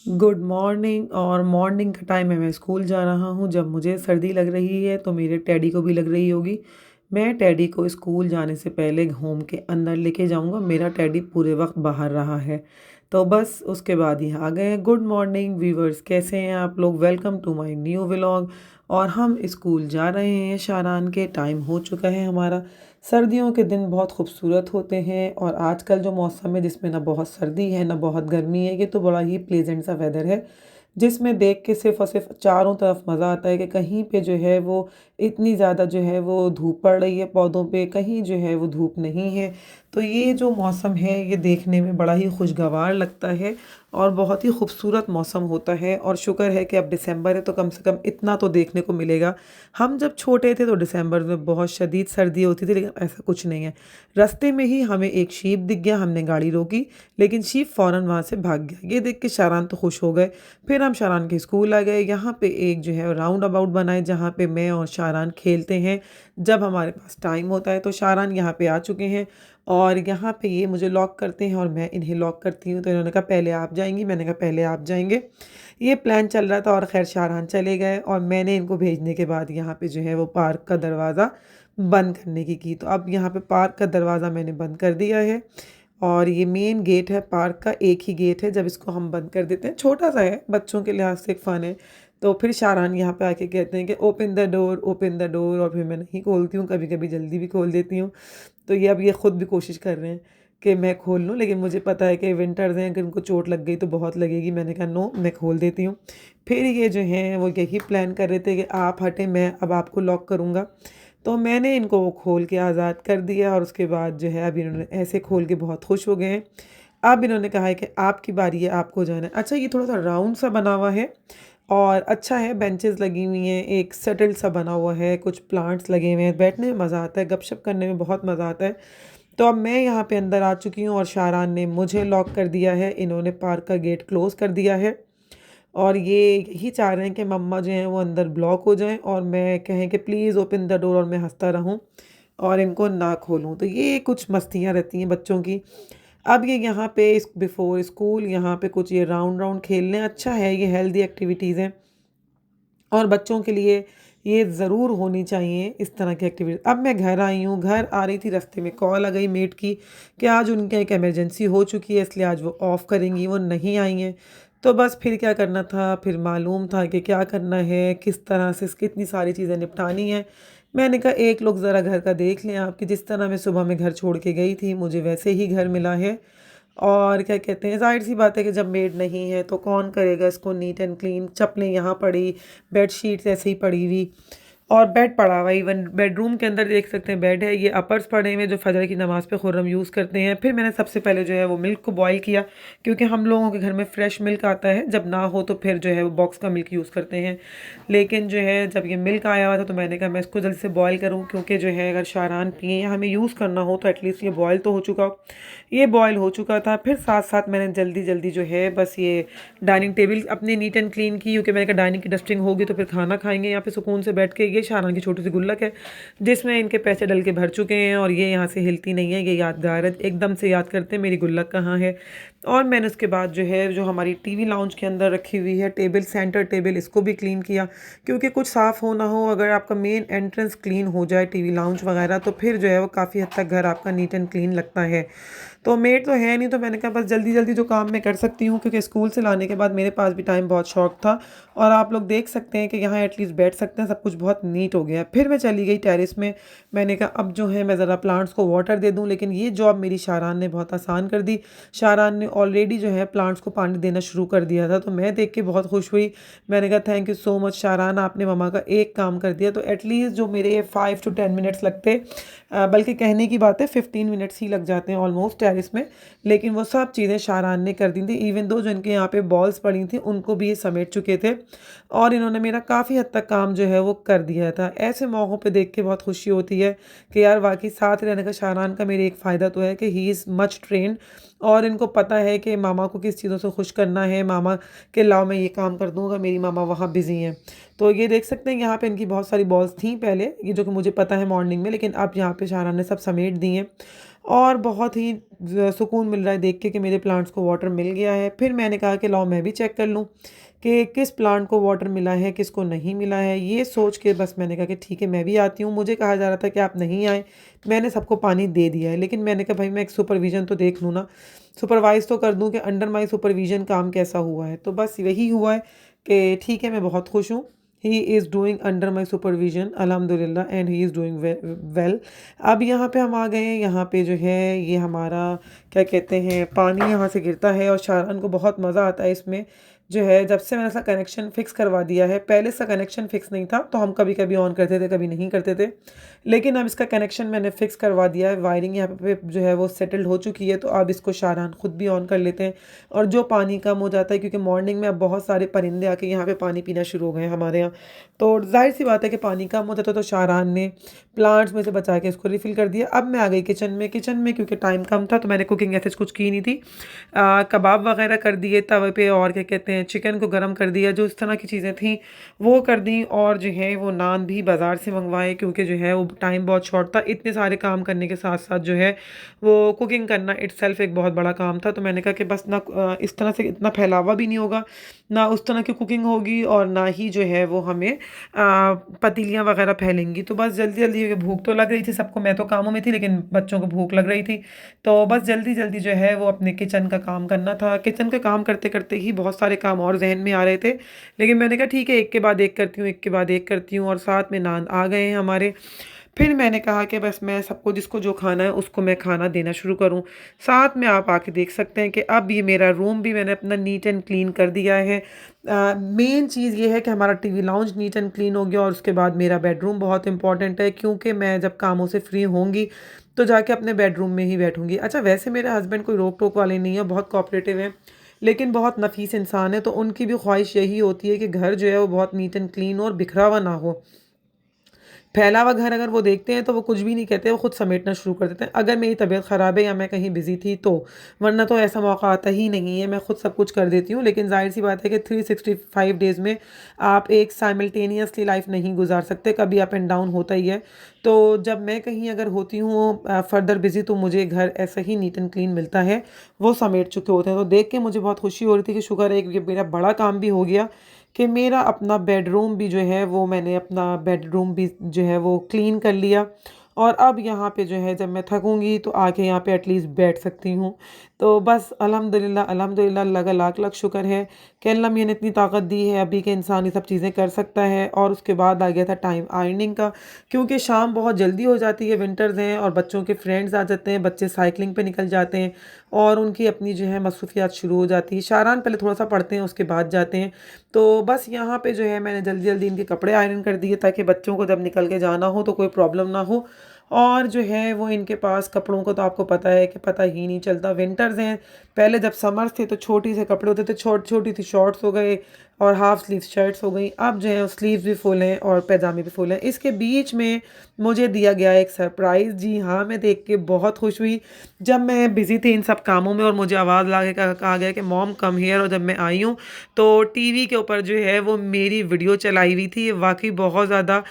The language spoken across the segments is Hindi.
Good morning. और मॉर्निंग का टाइम है, मैं स्कूल जा रहा हूँ। जब मुझे सर्दी लग रही है तो मेरे टैडी को भी लग रही होगी। मैं टैडी को स्कूल जाने से पहले होम के अंदर लेके जाऊँगा। मेरा टैडी पूरे वक्त बाहर रहा है, तो बस उसके बाद ही आ गए हैं। गुड मॉर्निंग व्यूवर्स, कैसे हैं आप लोग? Welcome to my new vlog. और हम स्कूल जा रहे हैं। शारान के टाइम हो चुका है हमारा। सर्दियों के दिन बहुत खूबसूरत होते हैं, और आजकल जो मौसम है जिसमें ना बहुत सर्दी है ना बहुत गर्मी है, ये तो बड़ा ही प्लेजेंट सा वेदर है, जिसमें देख के सिर्फ और सिर्फ चारों तरफ मज़ा आता है कि कहीं पे जो है वो इतनी ज़्यादा जो है वो धूप पड़ रही है पौधों पे, कहीं जो है वो धूप नहीं है। तो ये जो मौसम है ये देखने में बड़ा ही खुशगवार लगता है और बहुत ही खूबसूरत मौसम होता है। और शुक्र है कि अब दिसंबर है तो कम से कम इतना तो देखने को मिलेगा। हम जब छोटे थे तो दिसंबर में बहुत शदीद सर्दी होती थी, लेकिन ऐसा कुछ नहीं है। रास्ते में ही हमें एक शीप दिख गया, हमने गाड़ी रोकी, लेकिन शीप फ़ौरन वहाँ से भाग गया। ये देख के शारान तो खुश हो गए। फिर हम शारान के स्कूल आ गए। यहाँ पे एक जो है राउंड अबाउट बनाए जहाँ पे मैं और शारान खेलते हैं जब हमारे पास टाइम होता है। तो शारान यहाँ पे आ चुके हैं और यहाँ पे ये मुझे लॉक करते हैं और मैं इन्हें लॉक करती हूँ। तो इन्होंने कहा पहले आप जाएंगी, मैंने कहा पहले आप जाएंगे। ये प्लान चल रहा था और खैर शारान चले गए और मैंने इनको भेजने के बाद यहाँ पे जो है वो पार्क का दरवाज़ा बंद करने की। तो अब यहाँ पे पार्क का दरवाज़ा मैंने बंद कर दिया है। और ये मेन गेट है पार्क का, एक ही गेट है। जब इसको हम बंद कर देते हैं, छोटा सा है, बच्चों के लिहाज से एक फ़न है, तो फिर शारान यहाँ पे आके कहते हैं कि open the door, open the door. और फिर मैं नहीं खोलती हूँ, कभी कभी जल्दी भी खोल देती हूँ। तो ये अब ये ख़ुद भी कोशिश कर रहे हैं कि मैं खोल लूँ, लेकिन मुझे पता है कि विंटर्स हैं, अगर उनको चोट लग गई तो बहुत लगेगी। मैंने कहा नो, मैं खोल देती हूँ। फिर ये जो हैं वो यही प्लान कर रहे थे कि आप हटें, मैं अब आपको लॉक करूँगा। तो मैंने इनको वो खोल के आज़ाद कर दिया और उसके बाद जो है अब इन्होंने ऐसे खोल के बहुत खुश हो गए हैं। अब इन्होंने कहा है कि आपकी बारी है, आपको जाना है। अच्छा, ये थोड़ा सा राउंड सा बना हुआ है और अच्छा है, बेंचेस लगी हुई हैं, एक सेटल सा बना हुआ है, कुछ प्लांट्स लगे हुए हैं, बैठने में मज़ा आता है, गपशप करने में बहुत मज़ा आता है। तो अब मैं यहाँ पे अंदर आ चुकी हूँ और शारान ने मुझे लॉक कर दिया है, इन्होंने पार्क का गेट क्लोज़ कर दिया है। और ये यही चाह रहे हैं कि मम्मा जो हैं वो अंदर ब्लॉक हो जाएं और मैं कहें कि प्लीज़ ओपन द डोर, और मैं हंसता रहूं और इनको ना खोलूं। तो ये कुछ मस्तियां रहती हैं बच्चों की। अब ये यहाँ पे इस बिफोर स्कूल यहाँ पे कुछ ये राउंड राउंड खेलने, अच्छा है, ये हेल्दी एक्टिविटीज़ हैं और बच्चों के लिए ये ज़रूर होनी चाहिए इस तरह की एक्टिविटी। अब मैं घर आई हूँ, घर आ रही थी, रास्ते में कॉल आ गई मेट की कि आज उनके एक इमरजेंसी हो चुकी है, इसलिए आज वो ऑफ़ करेंगी, वो नहीं आई हैं। तो बस फिर क्या करना था, फिर मालूम था कि क्या करना है, किस तरह से कितनी सारी चीज़ें निपटानी हैं। मैंने कहा एक लोग ज़रा घर का देख लें आप, कि जिस तरह मैं सुबह में घर छोड़ के गई थी मुझे वैसे ही घर मिला है। और क्या कहते हैं, ज़ाहिर सी बात है कि जब मेड नहीं है तो कौन करेगा इसको नीट एंड क्लीन। चप्पलें यहाँ पड़ी, बेड शीट्स ऐसे ही पड़ी हुई, और बेड पड़ा हुआ। इवन बेडरूम के अंदर देख सकते हैं बेड है, ये अपर्स पड़े हुए जो फजर की नमाज़ पे खुर्रम यूज़ करते हैं। फिर मैंने सबसे पहले जो है वो मिल्क को बॉईल किया, क्योंकि हम लोगों के घर में फ्रेश मिल्क आता है, जब ना हो तो फिर जो है वो बॉक्स का मिल्क यूज़ करते हैं। लेकिन जो है जब ये मिल्क आया हुआ था तो मैंने कहा मैं इसको जल्दी से बॉयल करूँ, क्योंकि जो है अगर शारान पिए या हमें यूज़ करना हो तो एटलीस्ट ये बॉयल तो हो चुका हो। ये बॉयल हो चुका था। फिर साथ साथ मैंने जल्दी जल्दी जो है बस ये डाइनिंग टेबल अपनी नीट एंड क्लीन की, क्योंकि मैंने कहा डाइनिंग की डस्टिंग होगी तो फिर खाना खाएंगे यहाँ पे सुकून से बैठ के। ये शारान की छोटी सी गुल्लक है जिसमें इनके पैसे डल के भर चुके हैं और ये यहाँ से हिलती नहीं है। ये यादगार है, एकदम से याद करते हैं मेरी गुल्लक कहाँ है। और मैंने उसके बाद जो है जो हमारी टीवी लाउंज के अंदर रखी हुई है टेबल, सेंटर टेबल, इसको भी क्लीन किया, क्योंकि कुछ साफ़ हो ना हो, अगर आपका मेन एंट्रेंस क्लीन हो जाए टीवी लाउंज वगैरह तो फिर जो है वो काफ़ी हद तक घर आपका नीट एंड क्लीन लगता है। तो मेड तो है नहीं, तो मैंने कहा बस जल्दी जल्दी जो काम मैं कर सकती हूँ, क्योंकि स्कूल से लाने के बाद मेरे पास भी टाइम बहुत शॉर्ट था। और आप लोग देख सकते हैं कि यहाँ एटलीस्ट बैठ सकते हैं, सब कुछ बहुत नीट हो गया है। फिर मैं चली गई टेरेस में। मैंने कहा अब जो है मैं ज़रा प्लांट्स को वाटर दे दूँ, लेकिन ये जॉब मेरी शारान ने बहुत आसान कर दी। शारान ने ऑलरेडी जो है प्लांट्स को पानी देना शुरू कर दिया था, तो मैं देख के बहुत खुश हुई। मैंने कहा थैंक यू सो मच शारान, आपने ममा का एक काम कर दिया। तो एटलीस्ट जो मेरे 5 to 10 मिनट्स लगते, बल्कि कहने की बात है 15 मिनट्स ही लग जाते हैं ऑलमोस्ट टेरेस में, लेकिन वो सब चीज़ें शारान ने कर दी थी। इवन दो जो इनके यहाँ पे बॉल्स पड़ी थी उनको भी ये समेट चुके थे और इन्होंने मेरा काफ़ी हद तक काम जो है वो कर दिया था। ऐसे मौक़ों पे देख के बहुत खुशी होती है कि यार वाकई साथ रहने का शारान का मेरे एक फ़ायदा तो है कि ही इज़ मच ट्रेंड, और इनको पता है कि मामा को किस चीज़ों से खुश करना है। मामा के लाओ मैं ये काम कर दूँगा, मेरी मामा वहाँ बिज़ी हैं। तो ये देख सकते हैं यहाँ पे इनकी बहुत सारी बॉल्स थी पहले, ये जो कि मुझे पता है मॉर्निंग में, लेकिन अब यहाँ पे शारान ने सब समेट दी हैं। और बहुत ही सुकून मिल रहा है देख के कि मेरे प्लांट्स को वाटर मिल गया है। फिर मैंने कहा कि लाओ मैं भी चेक कर लूँ कि किस प्लांट को वाटर मिला है, किसको नहीं मिला है। ये सोच के बस मैंने कहा कि ठीक है मैं भी आती हूँ। मुझे कहा जा रहा था कि आप नहीं आए, मैंने सबको पानी दे दिया है, लेकिन मैंने कहा भाई मैं एक सुपरविज़न तो देख लूँ ना, सुपरवाइज़ तो कर दूँ कि अंडर माई सुपरविज़न काम कैसा हुआ है। तो बस वही हुआ है कि ठीक है, मैं बहुत खुश हूँ। He is doing under my supervision अल्हम्दुलिल्लाह and he is doing well. अब यहाँ पे हम आ गए हैं, यहाँ पे जो है ये हमारा क्या कहते हैं, पानी यहाँ से गिरता है और शारान को बहुत मज़ा आता है इसमें। जो है जब से मैंने इसका कनेक्शन फ़िक्स करवा दिया है, पहले इसका कनेक्शन फ़िक्स नहीं था तो हम कभी कभी ऑन करते थे कभी नहीं करते थे, लेकिन अब इसका कनेक्शन मैंने फ़िक्स करवा दिया है। वायरिंग यहाँ पे जो है वो सेटल्ड हो चुकी है, तो अब इसको शारान ख़ुद भी ऑन कर लेते हैं। और जो पानी कम हो जाता है, क्योंकि मॉर्निंग में अब बहुत सारे परिंदे आके यहाँ पे पानी पीना शुरू हो गए हैं हमारे यहाँ, तो जाहिर सी बात है कि पानी कम हो जाता है, तो शारान ने प्लांट्स में से बचा के इसको रिफ़िल कर दिया। अब मैं आ गई किचन में। क्योंकि टाइम कम था तो मैंने कुकिंग ऐसे कुछ की नहीं थी। कबाब वगैरह कर दिए तवे पे, और क्या कहते हैं चिकन को गर्म कर दिया, जो इस तरह की चीज़ें थी वो कर दी। और जो है वो नान भी बाज़ार से मंगवाए, क्योंकि जो है वो टाइम बहुत शॉर्ट था। इतने सारे काम करने के साथ साथ जो है वो कुकिंग करना इटसेल्फ एक बहुत बड़ा काम था। तो मैंने कहा कि बस ना इस तरह से इतना फैलावा भी नहीं होगा, ना उस तरह की कुकिंग होगी, और ना ही जो है वो हमें पतीलियाँ वगैरह फैलेंगी। तो बस जल्दी जल्दी, भूख तो लग रही थी सबको, मैं तो कामों में थी लेकिन बच्चों को भूख लग रही थी, तो बस जल्दी जल्दी जो है वो अपने किचन का काम करना था। किचन का काम करते करते ही बहुत सारे काम और जहन में आ रहे थे, लेकिन मैंने कहा ठीक है एक के बाद एक करती हूँ, एक के बाद एक करती हूँ। और साथ में नान आ गए हैं हमारे। फिर मैंने कहा कि बस मैं सबको जिसको जो खाना है उसको मैं खाना देना शुरू करूं। साथ में आप आके देख सकते हैं कि अब ये मेरा रूम भी मैंने अपना नीट एंड क्लीन कर दिया है। मेन चीज़ ये है कि हमारा TV lounge neat and clean हो गया, और उसके बाद मेरा बेडरूम बहुत इंपॉर्टेंट है, क्योंकि मैं जब कामों से फ्री होंगी तो जाके अपने बेडरूम में ही बैठूंगी। अच्छा, वैसे मेरे हस्बैंड कोई रोक टोक वाले नहीं है, बहुत कोऑपरेटिव हैं, लेकिन बहुत नफीस इंसान है, तो उनकी भी ख्वाहिश यही होती है कि घर जो है वो बहुत नीट एंड क्लीन और बिखरा हुआ ना हो। फैला हुआ घर अगर वो देखते हैं तो वो कुछ भी नहीं कहते, वो खुद समेटना शुरू कर देते हैं। अगर मेरी तबीयत ख़राब है या मैं कहीं बिज़ी थी तो, वरना तो ऐसा मौका आता ही नहीं है, मैं खुद सब कुछ कर देती हूँ। लेकिन जाहिर सी बात है कि 365 डेज़ में आप एक साइमल्टेनियसली लाइफ नहीं गुजार सकते, कभी अप एंड डाउन होता ही है। तो जब मैं कहीं अगर होती हूँ फर्दर बिज़ी, तो मुझे घर ऐसा ही नीट एंड क्लीन मिलता है, वो समेट चुके होते हैं। तो देख के मुझे बहुत खुशी हो रही थी कि शुक्र है कि मेरा बड़ा काम भी हो गया, कि मेरा अपना बेडरूम भी जो है वो मैंने अपना बेडरूम भी जो है वो क्लीन कर लिया। और अब यहाँ पे जो है जब मैं थकूंगी तो आके यहाँ पे एटलीस्ट बैठ सकती हूँ। तो बस अल्हम्दुलिल्लाह अल्हम्दुलिल्लाह, अल्लाह का लाख लाख शुक्र है कि अल्लाह ने इतनी ताकत दी है अभी के इंसान ये सब चीज़ें कर सकता है। और उसके बाद आ गया था टाइम आयरनिंग का, क्योंकि शाम बहुत जल्दी हो जाती है, विंटर्स हैं और बच्चों के फ्रेंड्स आ जाते हैं, बच्चे साइकिलिंग पे निकल जाते हैं और उनकी अपनी जो है मसरूफियात शुरू हो जाती है। शारान पहले थोड़ा सा पढ़ते हैं, उसके बाद जाते हैं। तो बस यहाँ पे जो है मैंने जल्दी जल्दी इनके कपड़े आयरन कर दिए, ताकि बच्चों को जब निकल के जाना हो तो कोई प्रॉब्लम ना हो। और जो है वो इनके पास कपड़ों को तो आपको पता है कि पता ही नहीं चलता। विंटर्स हैं, पहले जब समर्स थे तो छोटी से कपड़े होते थे, छोटी थी शॉर्ट्स हो गए और हाफ स्लीव शर्ट्स हो गई। अब जो है स्लीव्स भी फुल हैं और पैजामे भी फुल हैं। इसके बीच में मुझे दिया गया एक सरप्राइज़। जी हाँ, मैं देख के बहुत खुश हुई। जब मैं बिज़ी थी इन सब कामों में और मुझे आवाज़ ला के कहा गया कि मॉम कम हियर, और जब मैं आई हूँ तो टीवी के ऊपर जो है वो मेरी वीडियो चलाई हुई थी। ये वाकई बहुत ज़्यादा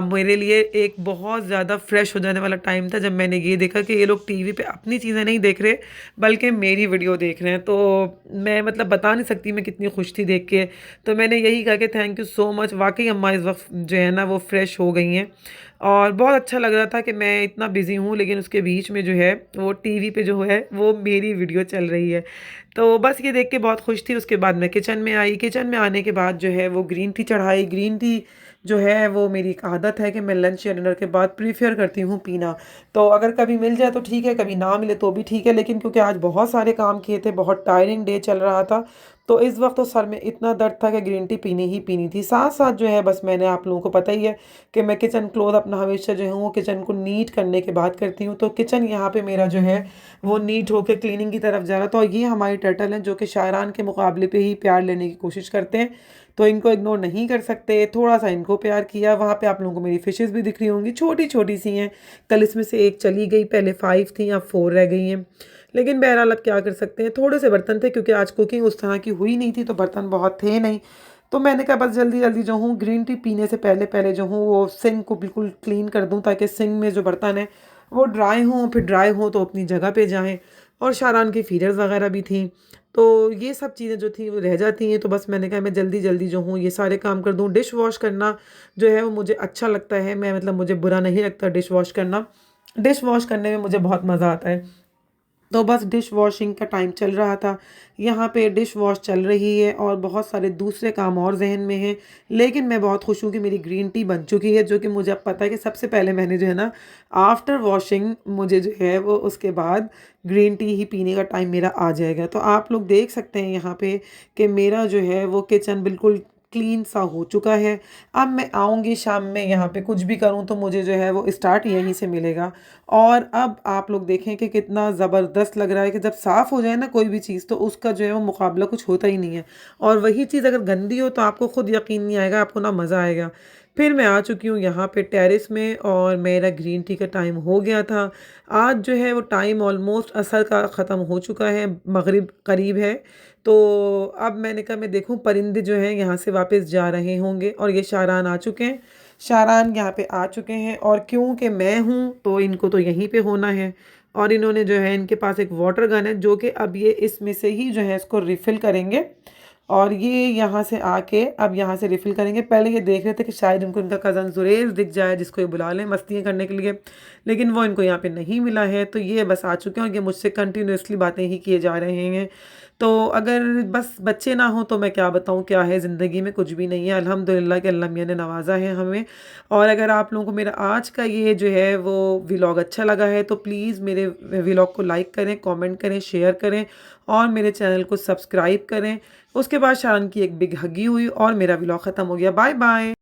मेरे लिए एक बहुत ज़्यादा फ्रेश हो जाने वाला टाइम था, जब मैंने ये देखा कि ये लोग टीवी पे अपनी चीज़ें नहीं देख रहे बल्कि मेरी वीडियो देख रहे हैं। तो मैं मतलब बता नहीं सकती मैं कितनी खुश थी देख के। तो मैंने यही कहा कि थैंक यू सो मच। वाकई अम्मा इस वक्त जो है ना वो फ्रेश हो गई हैं, और बहुत अच्छा लग रहा था कि मैं इतना बिज़ी हूँ लेकिन उसके बीच में जो है वो टीवी पे जो है वो मेरी वीडियो चल रही है। तो बस ये देख के बहुत खुश थी। उसके बाद मैं किचन में आई। किचन में आने के बाद जो है वो ग्रीन टी चढ़ाई। ग्रीन टी जो है वो मेरी एक आदत है कि मैं लंच या डिनर के बाद प्रीफर करती हूँ पीना। तो अगर कभी मिल जाए तो ठीक है, कभी ना मिले तो भी ठीक है, लेकिन क्योंकि आज बहुत सारे काम किए थे, बहुत टायरिंग डे चल रहा था, तो इस वक्त तो सर में इतना दर्द था कि ग्रीन टी पीनी ही पीनी थी। साथ साथ जो है बस मैंने, आप लोगों को पता ही है कि मैं किचन क्लोथ अपना हमेशा जो है वो किचन को नीट करने के बाद करती हूँ। तो किचन यहाँ पे मेरा जो है वो नीट होकर क्लीनिंग की तरफ जा रहा था। और ये हमारी टर्टल हैं जो कि शायरान के मुकाबले पे ही प्यार लेने की कोशिश करते हैं, तो इनको इग्नोर नहीं कर सकते। थोड़ा सा इनको प्यार किया। वहाँ पे आप लोगों को मेरी फिशेस भी दिख रही होंगी, छोटी छोटी सी हैं। कल इसमें से एक चली गई, पहले 5 थी, अब 4 रह गई हैं। लेकिन बहरहाल अब क्या कर सकते हैं। थोड़े से बर्तन थे क्योंकि आज कुकिंग उस तरह की हुई नहीं थी, तो बर्तन बहुत थे नहीं। तो मैंने कहा बस जल्दी जल्दी जो हूँ ग्रीन टी पीने से पहले पहले जो हूँ वो सिंक को बिल्कुल क्लीन कर दूँ, ताकि सिंक में जो बर्तन है वो ड्राई हों, फिर ड्राई हों तो अपनी जगह पे जाएँ। और शारान की फीडर्स वगैरह भी थीं, तो ये सब चीज़ें जो थी वो रह जाती हैं। तो बस मैंने कहा मैं जल्दी-जल्दी जो हूँ ये सारे काम कर दूँ। डिश वॉश करना जो है वो मुझे अच्छा लगता है, मैं मतलब मुझे बुरा नहीं लगता डिश वॉश करना। डिश वॉश करने में मुझे बहुत मज़ा आता है। तो बस डिश वॉशिंग का टाइम चल रहा था। यहाँ पे डिश वॉश चल रही है और बहुत सारे दूसरे काम और ज़हन में हैं। लेकिन मैं बहुत खुश हूँ कि मेरी ग्रीन टी बन चुकी है, जो कि मुझे अब पता है कि सबसे पहले मैंने जो है ना, आफ्टर वॉशिंग मुझे जो है वो उसके बाद ग्रीन टी ही पीने का टाइम मेरा आ जाएगा। तो आप लोग देख सकते हैं यहाँ पे कि मेरा जो है वो किचन बिल्कुल क्लीन सा हो चुका है। अब मैं आऊँगी शाम में यहाँ पे कुछ भी करूँ तो मुझे जो है वो स्टार्ट यहीं से मिलेगा। और अब आप लोग देखें कि कितना ज़बरदस्त लग रहा है कि जब साफ़ हो जाए ना कोई भी चीज़, तो उसका जो है वो मुकाबला कुछ होता ही नहीं है। और वही चीज़ अगर गंदी हो तो आपको खुद यकीन नहीं आएगा, आपको ना मज़ा आएगा। फिर मैं आ चुकी हूँ यहाँ पे टेरेस में और मेरा ग्रीन टी का टाइम हो गया था। आज जो है वो टाइम ऑलमोस्ट असर का ख़त्म हो चुका है, मगरिब करीब है। तो अब मैंने कहा मैं देखूँ परिंदे जो हैं यहाँ से वापस जा रहे होंगे, और ये शारान आ चुके हैं। शारान यहाँ पे आ चुके हैं और क्योंकि मैं हूँ तो इनको तो यहीं पे होना है। और इन्होंने जो है इनके पास एक वाटर गन है, जो कि अब ये इसमें से ही जो है इसको रिफ़िल करेंगे। और ये यहाँ से आके अब यहाँ से रिफ़िल करेंगे। पहले ये देख रहे थे कि शायद इनको इनका कज़न ज़ुरैर दिख जाए, जिसको ये बुला लें मस्तियाँ करने के लिए, लेकिन वो इनको यहाँ पे नहीं मिला है। तो ये बस आ चुके हैं और ये मुझसे कंटिन्यूअसली बातें ही किए जा रहे हैं। तो अगर बस बच्चे ना हों तो मैं क्या बताऊँ, क्या है ज़िंदगी में, कुछ भी नहीं है। अल्हम्दुलिल्लाह कि अल्लाह मियाँ ने नवाज़ा है हमें। और अगर आप लोगों को मेरा आज का ये जो है वो व्लॉग अच्छा लगा है तो प्लीज़ मेरे व्लॉग को लाइक करें, कमेंट करें, शेयर करें और मेरे चैनल को सब्सक्राइब करें। उसके बाद शान की एक बिग हगी हुई और मेरा व्लॉग ख़त्म हो गया। Bye bye.